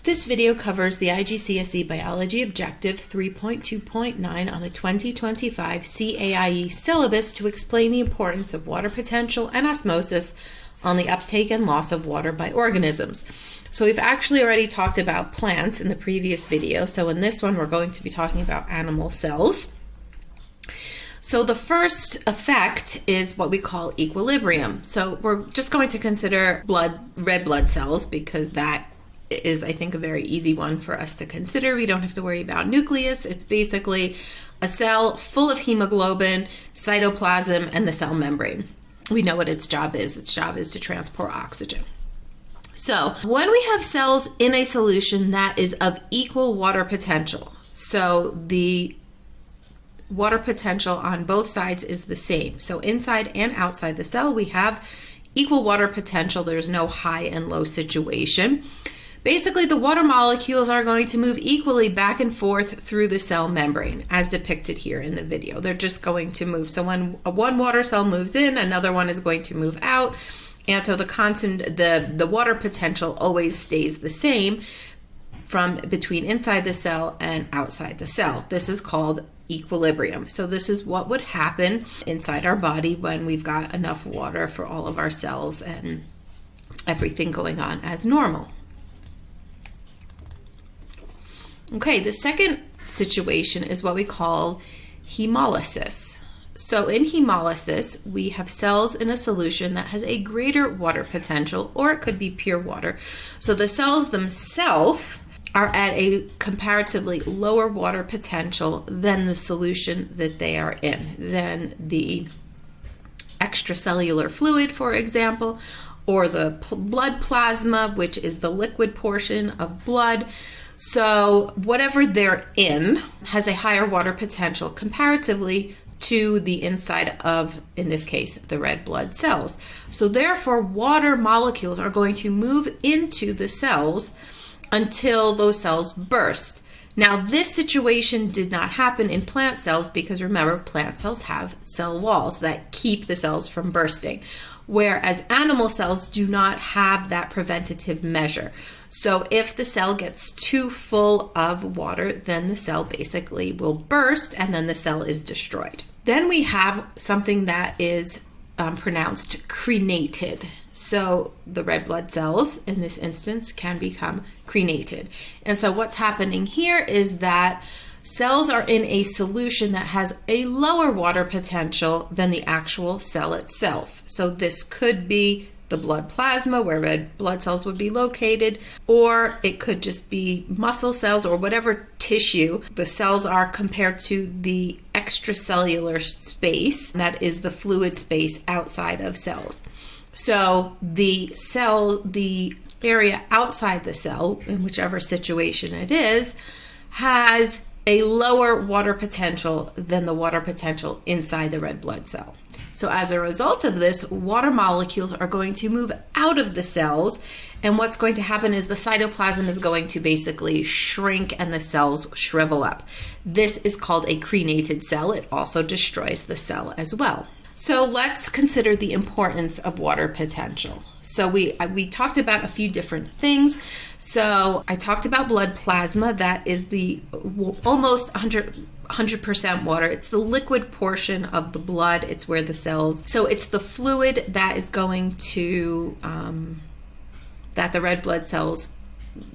This video covers the IGCSE Biology Objective 3.2.9 on the 2025 CAIE syllabus to explain the importance of water potential and osmosis on the uptake and loss of water by organisms. So we've actually already talked about plants in the previous video, so in this one we're going to be talking about animal cells. So the first effect is what we call equilibrium. So we're just going to consider red blood cells because that is, I think, a very easy one for us to consider. We don't have to worry about nucleus. It's basically a cell full of hemoglobin, cytoplasm, and the cell membrane. We know what its job is. Its job is to transport oxygen. So when we have cells in a solution that is of equal water potential, so the water potential on both sides is the same. So inside and outside the cell, we have equal water potential. There's no high and low situation. Basically, the water molecules are going to move equally back and forth through the cell membrane, as depicted here in the video. They're just going to move. So when one water cell moves in, another one is going to move out. And so the water potential always stays the same from between inside the cell and outside the cell. This is called equilibrium. So this is what would happen inside our body when we've got enough water for all of our cells and everything going on as normal. Okay, the second situation is what we call hemolysis. So in hemolysis, we have cells in a solution that has a greater water potential, or it could be pure water. So the cells themselves are at a comparatively lower water potential than the solution that they are in, than the extracellular fluid, for example, or the blood plasma, which is the liquid portion of blood. So whatever they're in has a higher water potential comparatively to the inside of, in this case, the red blood cells. So therefore, water molecules are going to move into the cells until those cells burst. Now, this situation did not happen in plant cells because, remember, plant cells have cell walls that keep the cells from bursting, whereas animal cells do not have that preventative measure. So if the cell gets too full of water, then the cell basically will burst and then the cell is destroyed. Then we have something that is pronounced crenated. So the red blood cells in this instance can become crenated. And so what's happening here is that cells are in a solution that has a lower water potential than the actual cell itself. So this could be the blood plasma, where red blood cells would be located, or it could just be muscle cells or whatever tissue the cells are compared to the extracellular space, that is the fluid space outside of cells. So the area outside the cell, in whichever situation it is, has a lower water potential than the water potential inside the red blood cell. So as a result of this, water molecules are going to move out of the cells, and what's going to happen is the cytoplasm is going to basically shrink and the cells shrivel up. This is called a crenated cell. It also destroys the cell as well. So let's consider the importance of water potential. So we talked about a few different things. So I talked about blood plasma. That is the almost 100% water. It's the liquid portion of the blood. It's where the cells, so it's the fluid that is going to, that the red blood cells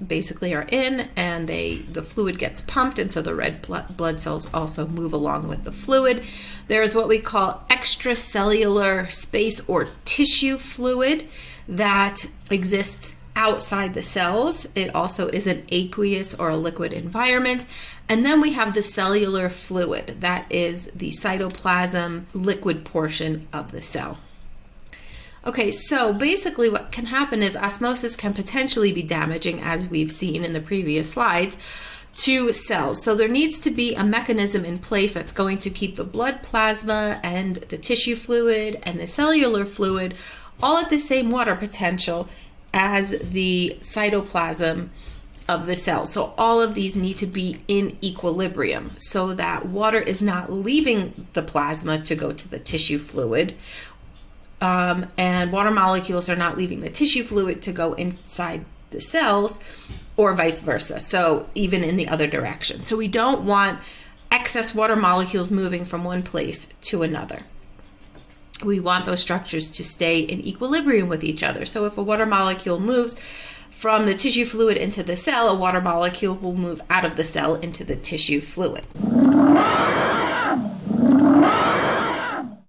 basically are in, and the fluid gets pumped, and so the red blood cells also move along with the fluid. There's what we call extracellular space or tissue fluid that exists outside the cells. It also is an aqueous or a liquid environment. And then we have the cellular fluid, that is the cytoplasm liquid portion of the cell. Okay, so basically what can happen is osmosis can potentially be damaging, as we've seen in the previous slides, to cells. So there needs to be a mechanism in place that's going to keep the blood plasma and the tissue fluid and the cellular fluid all at the same water potential as the cytoplasm of the cell. So all of these need to be in equilibrium so that water is not leaving the plasma to go to the tissue fluid, and water molecules are not leaving the tissue fluid to go inside the cells, or vice versa. So even in the other direction. So we don't want excess water molecules moving from one place to another. We want those structures to stay in equilibrium with each other. So if a water molecule moves from the tissue fluid into the cell, a water molecule will move out of the cell into the tissue fluid.